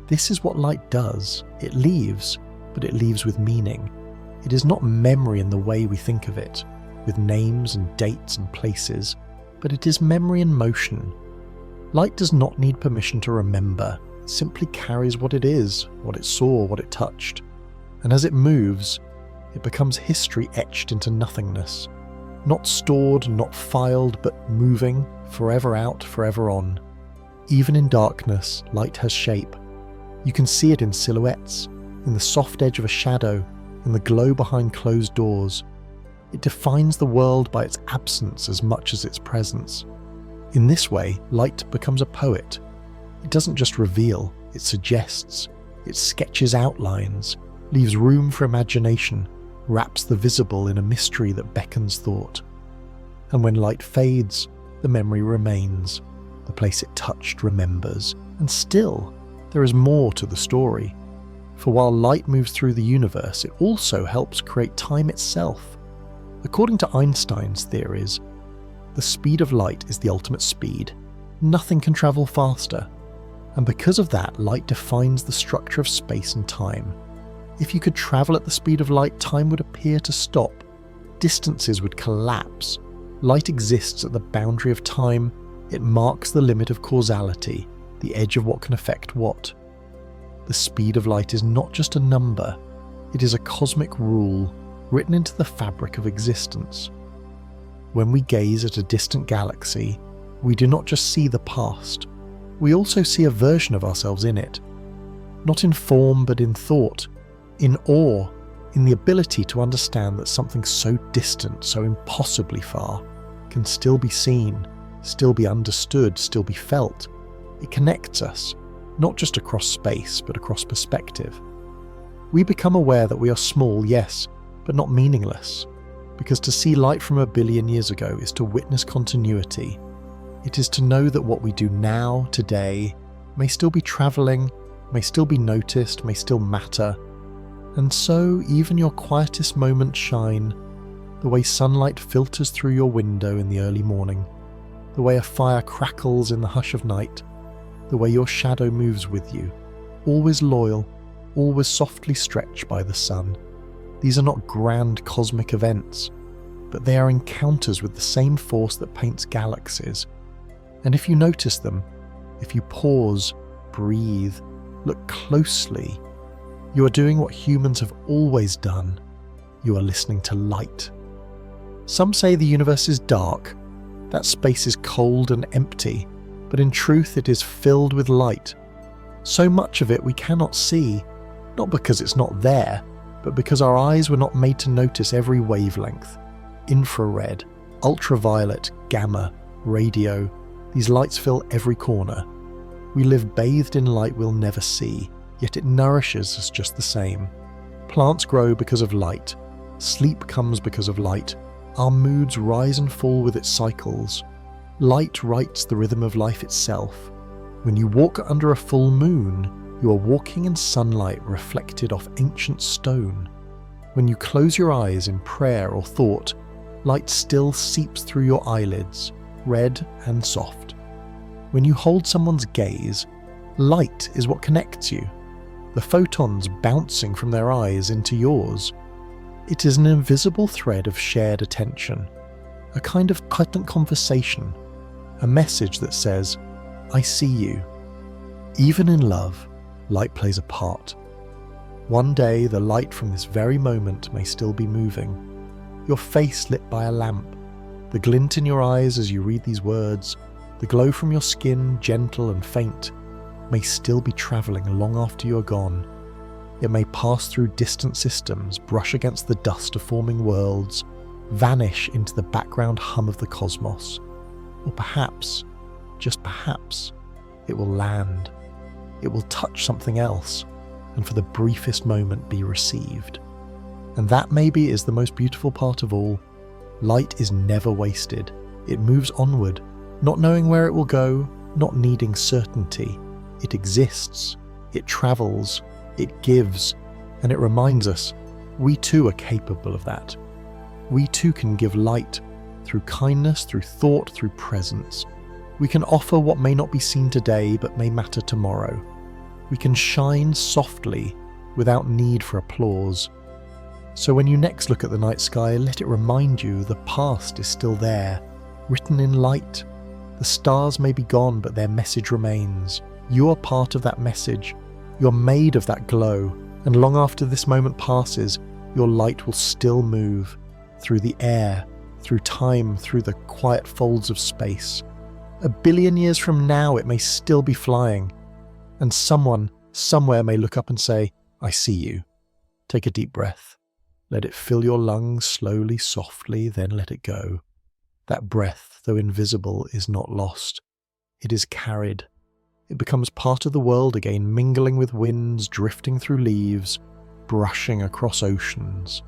This is what light does. It leaves, but it leaves with meaning. It is not memory in the way we think of it, with names and dates and places, but it is memory in motion. Light does not need permission to remember. It simply carries what it is, what it saw, what it touched. And as it moves, it becomes history etched into nothingness. Not stored, not filed, but moving, forever out, forever on. Even in darkness, light has shape. You can see it in silhouettes, in the soft edge of a shadow, in the glow behind closed doors. It defines the world by its absence as much as its presence. In this way, light becomes a poet. It doesn't just reveal, it suggests. It sketches outlines, leaves room for imagination, wraps the visible in a mystery that beckons thought. And when light fades, the memory remains. The place it touched remembers. And still, there is more to the story. For while light moves through the universe, it also helps create time itself. According to Einstein's theories, the speed of light is the ultimate speed. Nothing can travel faster. And because of that, light defines the structure of space and time. If you could travel at the speed of light, time would appear to stop. Distances would collapse. Light exists at the boundary of time. It marks the limit of causality, the edge of what can affect what. The speed of light is not just a number. It is a cosmic rule written into the fabric of existence. When we gaze at a distant galaxy, we do not just see the past. We also see a version of ourselves in it. Not in form, but in thought, in awe, in the ability to understand that something so distant, so impossibly far, can still be seen, still be understood, still be felt. It connects us, not just across space, but across perspective. We become aware that we are small, yes, but not meaningless, because to see light from 1 billion years ago is to witness continuity. It is to know that what we do now, today, may still be travelling, may still be noticed, may still matter. And so even your quietest moments shine, the way sunlight filters through your window in the early morning, the way a fire crackles in the hush of night, the way your shadow moves with you, always loyal, always softly stretched by the sun. These are not grand cosmic events, but they are encounters with the same force that paints galaxies. And if you notice them, if you pause, breathe, look closely, you are doing what humans have always done. You are listening to light. Some say the universe is dark, that space is cold and empty, but in truth it is filled with light. So much of it we cannot see, not because it's not there, but because our eyes were not made to notice every wavelength. Infrared, ultraviolet, gamma, radio, these lights fill every corner. We live bathed in light we'll never see, yet it nourishes us just the same. Plants grow because of light. Sleep comes because of light. Our moods rise and fall with its cycles. Light writes the rhythm of life itself. When you walk under a full moon, you are walking in sunlight reflected off ancient stone. When you close your eyes in prayer or thought, light still seeps through your eyelids, red and soft. When you hold someone's gaze, light is what connects you, the photons bouncing from their eyes into yours. It is an invisible thread of shared attention, a kind of potent conversation, a message that says, I see you. Even in love, light plays a part. One day, the light from this very moment may still be moving. Your face lit by a lamp, the glint in your eyes as you read these words, the glow from your skin, gentle and faint, may still be travelling long after you're gone. It may pass through distant systems, brush against the dust of forming worlds, vanish into the background hum of the cosmos. Or perhaps, just perhaps, it will land. It will touch something else, and for the briefest moment be received. And that maybe is the most beautiful part of all. Light is never wasted. It moves onward, not knowing where it will go, not needing certainty. It exists, it travels, it gives, and it reminds us we too are capable of that. We too can give light, through kindness, through thought, through presence. We can offer what may not be seen today but may matter tomorrow. We can shine softly without need for applause. So when you next look at the night sky, let it remind you the past is still there, written in light. The stars may be gone, but their message remains. You are part of that message. You're made of that glow, and long after this moment passes, your light will still move through the air, through time, through the quiet folds of space. 1 billion years from now, it may still be flying, and someone, somewhere may look up and say, "I see you." Take a deep breath. Let it fill your lungs slowly, softly, then let it go. That breath, though invisible, is not lost. It is carried. It becomes part of the world again, mingling with winds, drifting through leaves, brushing across oceans.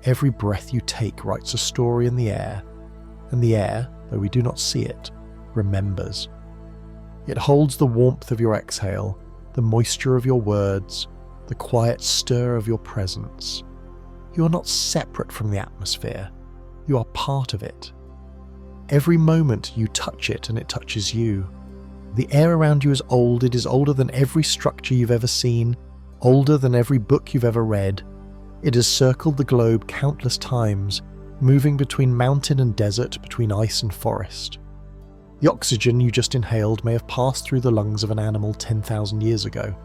Every breath you take writes a story in the air, and the air, though we do not see it, remembers. It holds the warmth of your exhale, the moisture of your words, the quiet stir of your presence. You are not separate from the atmosphere. You are part of it. Every moment you touch it and it touches you. The air around you is old. It is older than every structure you've ever seen, older than every book you've ever read. It has circled the globe countless times, moving between mountain and desert, between ice and forest. The oxygen you just inhaled may have passed through the lungs of an animal 10,000 years ago.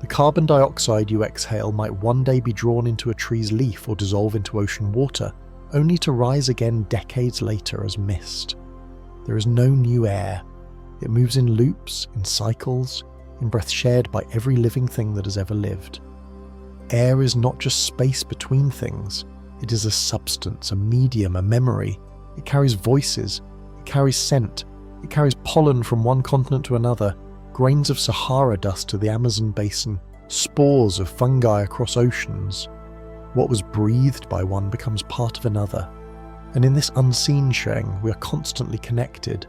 The carbon dioxide you exhale might one day be drawn into a tree's leaf or dissolve into ocean water, only to rise again decades later as mist. There is no new air. It moves in loops, in cycles, in breath shared by every living thing that has ever lived. Air is not just space between things. It is a substance, a medium, a memory. It carries voices. It carries scent. It carries pollen from one continent to another, grains of Sahara dust to the Amazon basin, spores of fungi across oceans. What was breathed by one becomes part of another. And in this unseen sharing, we are constantly connected.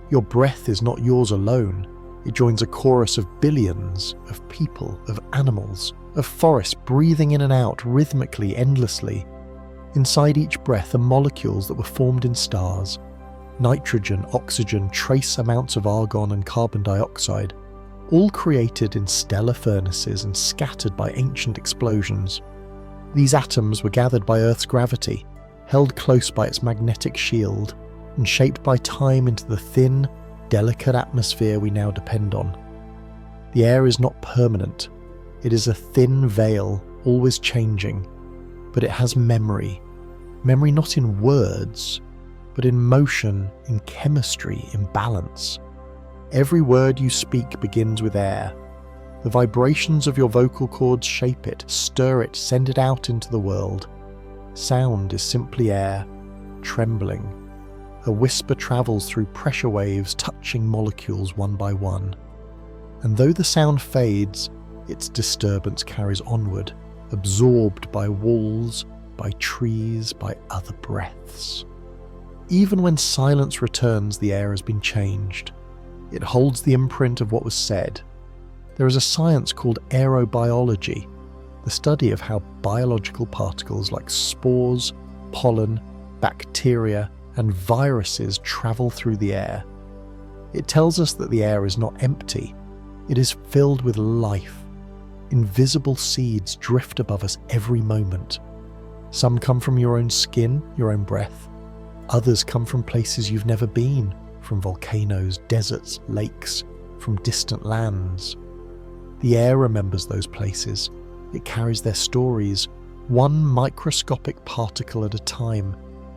Your breath is not yours alone. It joins a chorus of billions, of people, of animals, of forests breathing in and out rhythmically, endlessly. Inside each breath are molecules that were formed in stars. Nitrogen, oxygen, trace amounts of argon and carbon dioxide, all created in stellar furnaces and scattered by ancient explosions. These atoms were gathered by Earth's gravity, held close by its magnetic shield, and shaped by time into the thin, delicate atmosphere we now depend on. The air is not permanent. It is a thin veil, always changing, but it has memory. Memory not in words, but in motion, in chemistry, in balance. Every word you speak begins with air. The vibrations of your vocal cords shape it, stir it, send it out into the world. Sound is simply air, trembling. A whisper travels through pressure waves, touching molecules one by one. And though the sound fades, its disturbance carries onward, absorbed by walls, by trees, by other breaths. Even when silence returns, the air has been changed. It holds the imprint of what was said. There is a science called aerobiology, the study of how biological particles like spores, pollen, bacteria, and viruses travel through the air. It tells us that the air is not empty. It is filled with life. Invisible seeds drift above us every moment. Some come from your own skin, your own breath. Others come from places you've never been, from volcanoes, deserts, lakes, from distant lands. The air remembers those places. It carries their stories, one microscopic particle at a time.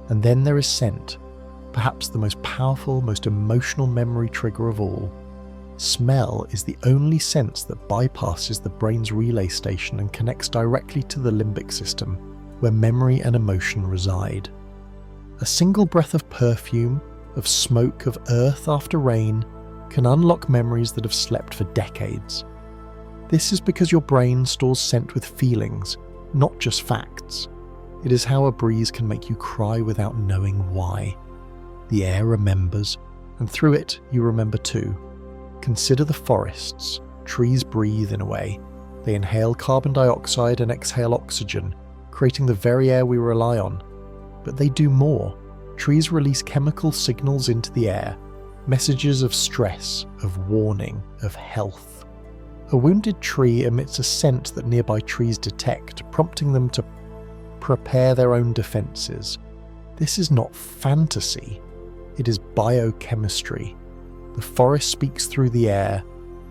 And then there is scent, perhaps the most powerful, most emotional memory trigger of all. Smell is the only sense that bypasses the brain's relay station and connects directly to the limbic system, where memory and emotion reside. A single breath of perfume, of smoke, of earth after rain, can unlock memories that have slept for decades. This is because your brain stores scent with feelings, not just facts. It is how a breeze can make you cry without knowing why. The air remembers, and through it you remember too. Consider the forests. Trees breathe in a way. They inhale carbon dioxide and exhale oxygen, creating the very air we rely on. But they do more. Trees release chemical signals into the air, messages of stress, of warning, of health. A wounded tree emits a scent that nearby trees detect, prompting them to prepare their own defences. This is not fantasy. It is biochemistry. The forest speaks through the air,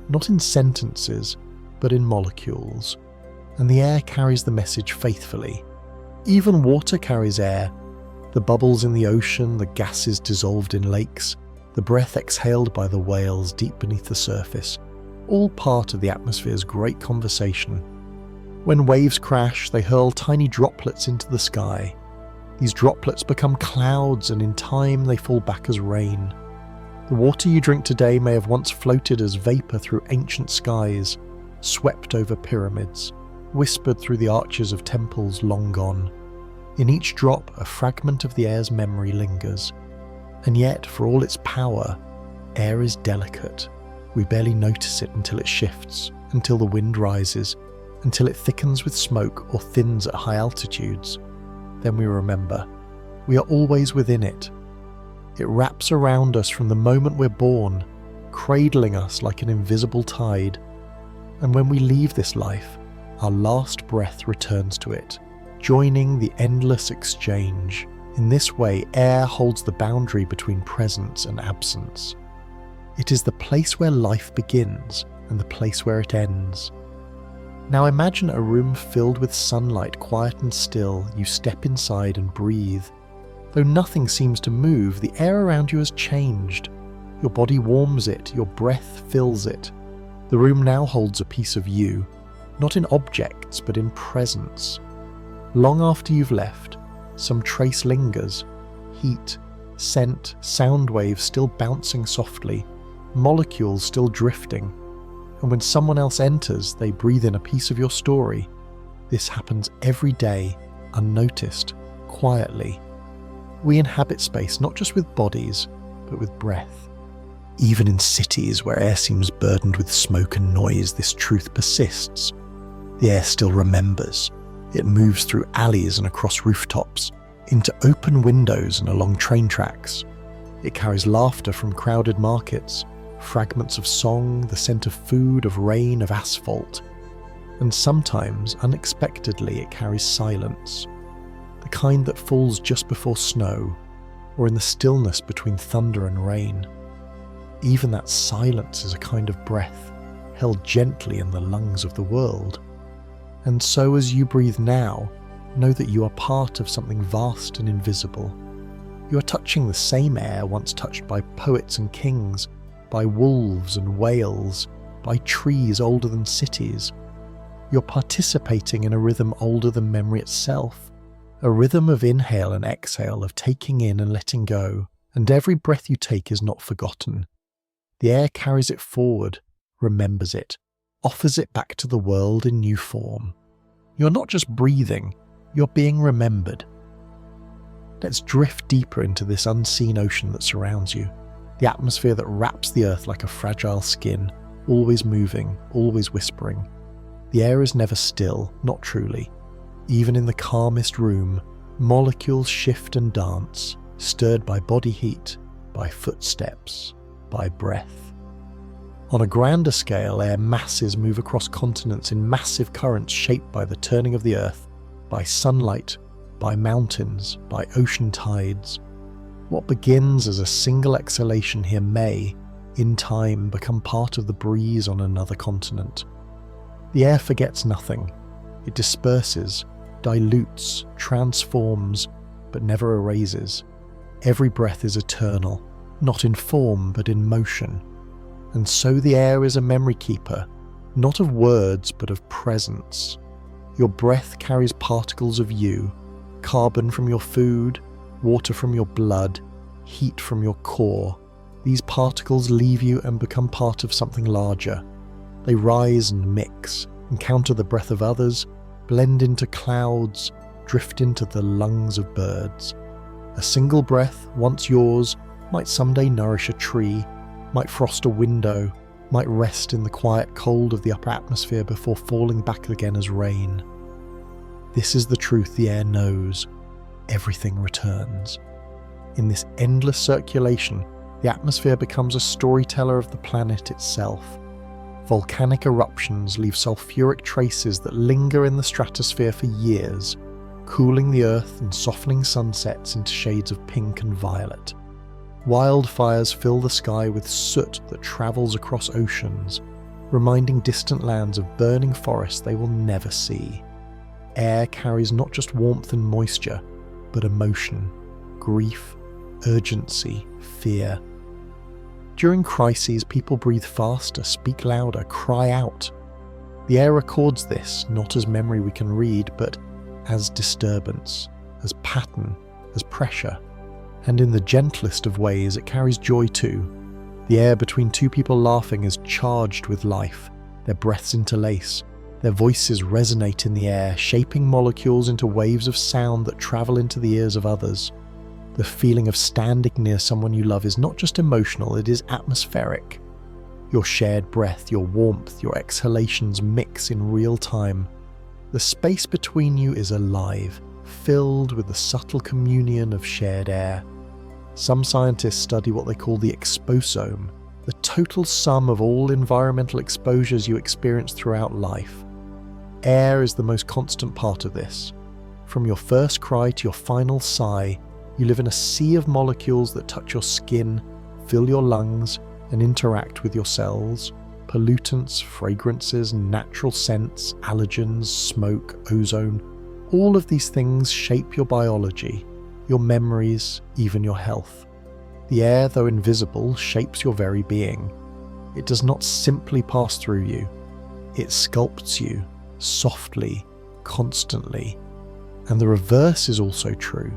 not in sentences, but in molecules. And the air carries the message faithfully. Even water carries air. The bubbles in the ocean, the gases dissolved in lakes, the breath exhaled by the whales deep beneath the surface, all part of the atmosphere's great conversation. When waves crash, they hurl tiny droplets into the sky. These droplets become clouds, and in time they fall back as rain. The water you drink today may have once floated as vapour through ancient skies, swept over pyramids, whispered through the arches of temples long gone. In each drop, a fragment of the air's memory lingers. And yet, for all its power, air is delicate. We barely notice it until it shifts, until the wind rises, until it thickens with smoke or thins at high altitudes. Then we remember. We are always within it. It wraps around us from the moment we're born, cradling us like an invisible tide. And when we leave this life, our last breath returns to it, joining the endless exchange. In this way, air holds the boundary between presence and absence. It is the place where life begins and the place where it ends. Now imagine a room filled with sunlight, quiet and still. You step inside and breathe. Though nothing seems to move, the air around you has changed. Your body warms it, your breath fills it. The room now holds a piece of you, not in objects, but in presence. Long after you've left, some trace lingers. Heat, scent, sound waves still bouncing softly, molecules still drifting. And when someone else enters, they breathe in a piece of your story. This happens every day, unnoticed, quietly. We inhabit space not just with bodies, but with breath. Even in cities where air seems burdened with smoke and noise, this truth persists. The air still remembers. It moves through alleys and across rooftops, into open windows and along train tracks. It carries laughter from crowded markets, fragments of song, the scent of food, of rain, of asphalt. And sometimes, unexpectedly, it carries silence, the kind that falls just before snow, or in the stillness between thunder and rain. Even that silence is a kind of breath, held gently in the lungs of the world. And so as you breathe now, know that you are part of something vast and invisible. You are touching the same air once touched by poets and kings, by wolves and whales, by trees older than cities. You're participating in a rhythm older than memory itself, a rhythm of inhale and exhale, of taking in and letting go, and every breath you take is not forgotten. The air carries it forward, remembers it, offers it back to the world in new form. You're not just breathing, you're being remembered. Let's drift deeper into this unseen ocean that surrounds you, the atmosphere that wraps the earth like a fragile skin, always moving, always whispering. The air is never still, not truly. Even in the calmest room, molecules shift and dance, stirred by body heat, by footsteps, by breath. On a grander scale, air masses move across continents in massive currents shaped by the turning of the earth, by sunlight, by mountains, by ocean tides. What begins as a single exhalation here may, in time, become part of the breeze on another continent. The air forgets nothing. It disperses, dilutes, transforms, but never erases. Every breath is eternal, not in form but in motion. And so the air is a memory keeper, not of words but of presence. Your breath carries particles of you, carbon from your food, water from your blood, heat from your core. These particles leave you and become part of something larger. They rise and mix, encounter the breath of others, blend into clouds, drift into the lungs of birds. A single breath, once yours, might someday nourish a tree, might frost a window, might rest in the quiet cold of the upper atmosphere before falling back again as rain. This is the truth the air knows. Everything returns. In this endless circulation, the atmosphere becomes a storyteller of the planet itself. Volcanic eruptions leave sulfuric traces that linger in the stratosphere for years, cooling the earth and softening sunsets into shades of pink and violet. Wildfires fill the sky with soot that travels across oceans, reminding distant lands of burning forests they will never see. Air carries not just warmth and moisture, but emotion, grief, urgency, fear. During crises, people breathe faster, speak louder, cry out. The air records this, not as memory we can read, but as disturbance, as pattern, as pressure. And in the gentlest of ways, it carries joy too. The air between two people laughing is charged with life. Their breaths interlace. Their voices resonate in the air, shaping molecules into waves of sound that travel into the ears of others. The feeling of standing near someone you love is not just emotional, it is atmospheric. Your shared breath, your warmth, your exhalations mix in real time. The space between you is alive, filled with the subtle communion of shared air. Some scientists study what they call the exposome, the total sum of all environmental exposures you experience throughout life. Air is the most constant part of this. From your first cry to your final sigh, you live in a sea of molecules that touch your skin, fill your lungs, and interact with your cells. Pollutants, fragrances, natural scents, allergens, smoke, ozone, all of these things shape your biology, your memories, even your health. The air, though invisible, shapes your very being. It does not simply pass through you. It sculpts you, softly, constantly. And the reverse is also true.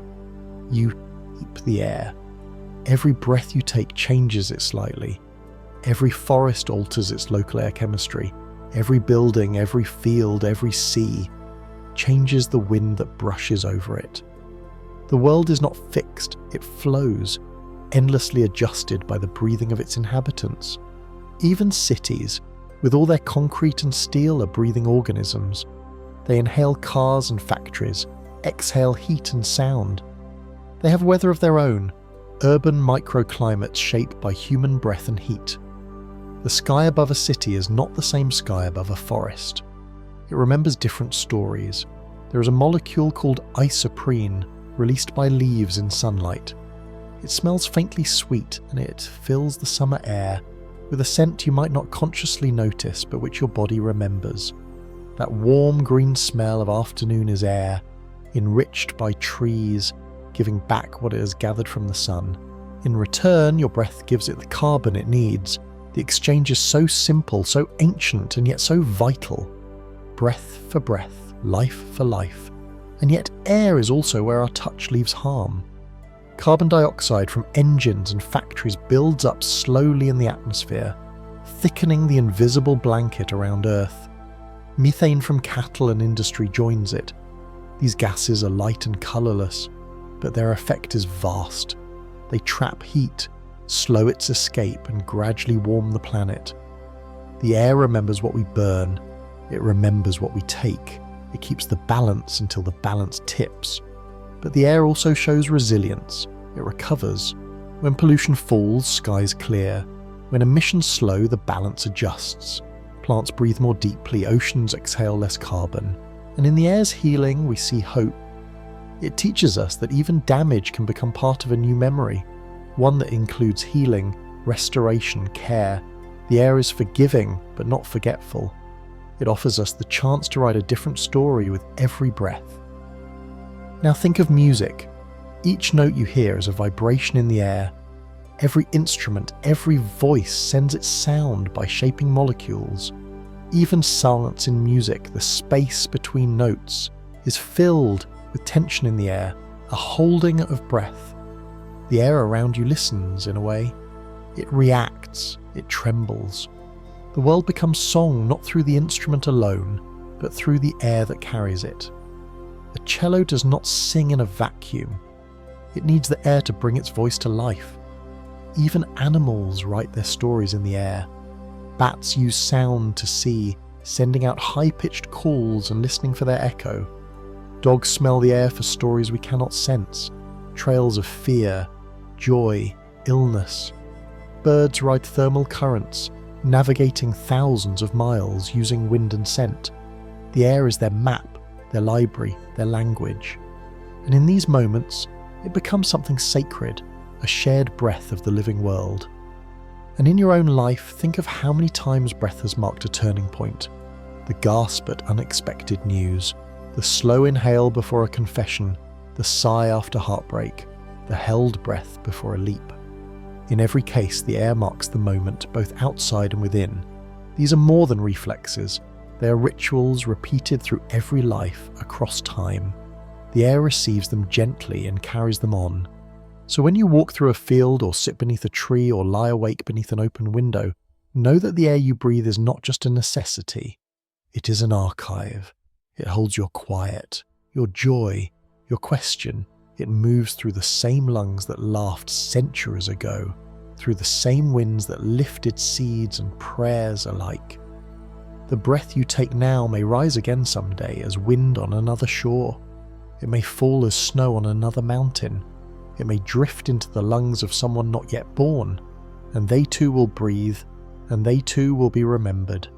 You keep the air. Every breath you take changes it slightly. Every forest alters its local air chemistry. Every building, every field, every sea changes the wind that brushes over it. The world is not fixed, it flows, endlessly adjusted by the breathing of its inhabitants. Even cities, with all their concrete and steel, are breathing organisms. They inhale cars and factories, exhale heat and sound. They have weather of their own, urban microclimates shaped by human breath and heat. The sky above a city is not the same sky above a forest. It remembers different stories. There is a molecule called isoprene, released by leaves in sunlight. It smells faintly sweet, and it fills the summer air with a scent you might not consciously notice, but which your body remembers. That warm green smell of afternoon is air, enriched by trees, giving back what it has gathered from the sun. In return, your breath gives it the carbon it needs. The exchange is so simple, so ancient, and yet so vital. Breath for breath, life for life. And yet air is also where our touch leaves harm. Carbon dioxide from engines and factories builds up slowly in the atmosphere, thickening the invisible blanket around Earth. Methane from cattle and industry joins it. These gases are light and colourless, but their effect is vast. They trap heat, slow its escape, and gradually warm the planet. The air remembers what we burn. It remembers what we take. It keeps the balance until the balance tips. But the air also shows resilience. It recovers. When pollution falls, skies clear. When emissions slow, the balance adjusts. Plants breathe more deeply, oceans exhale less carbon. And in the air's healing, we see hope. It teaches us that even damage can become part of a new memory, one that includes healing, restoration, care. The air is forgiving, but not forgetful. It offers us the chance to write a different story with every breath. Now think of music. Each note you hear is a vibration in the air. Every instrument, every voice sends its sound by shaping molecules. Even silence in music, the space between notes, is filled with tension in the air, a holding of breath. The air around you listens, in a way. It reacts, it trembles. The world becomes song not through the instrument alone, but through the air that carries it. A cello does not sing in a vacuum. It needs the air to bring its voice to life. Even animals write their stories in the air. Bats use sound to see, sending out high-pitched calls and listening for their echo. Dogs smell the air for stories we cannot sense, trails of fear, joy, illness. Birds ride thermal currents, navigating thousands of miles using wind and scent. The air is their map, their library, their language. And in these moments, it becomes something sacred, a shared breath of the living world. And in your own life, think of how many times breath has marked a turning point. The gasp at unexpected news, the slow inhale before a confession, the sigh after heartbreak, the held breath before a leap. In every case, the air marks the moment, both outside and within. These are more than reflexes. They are rituals repeated through every life across time. The air receives them gently and carries them on. So when you walk through a field or sit beneath a tree or lie awake beneath an open window, know that the air you breathe is not just a necessity. It is an archive. It holds your quiet, your joy, your question. It moves through the same lungs that laughed centuries ago, through the same winds that lifted seeds and prayers alike. The breath you take now may rise again someday as wind on another shore. It may fall as snow on another mountain. It may drift into the lungs of someone not yet born, and they too will breathe, and they too will be remembered.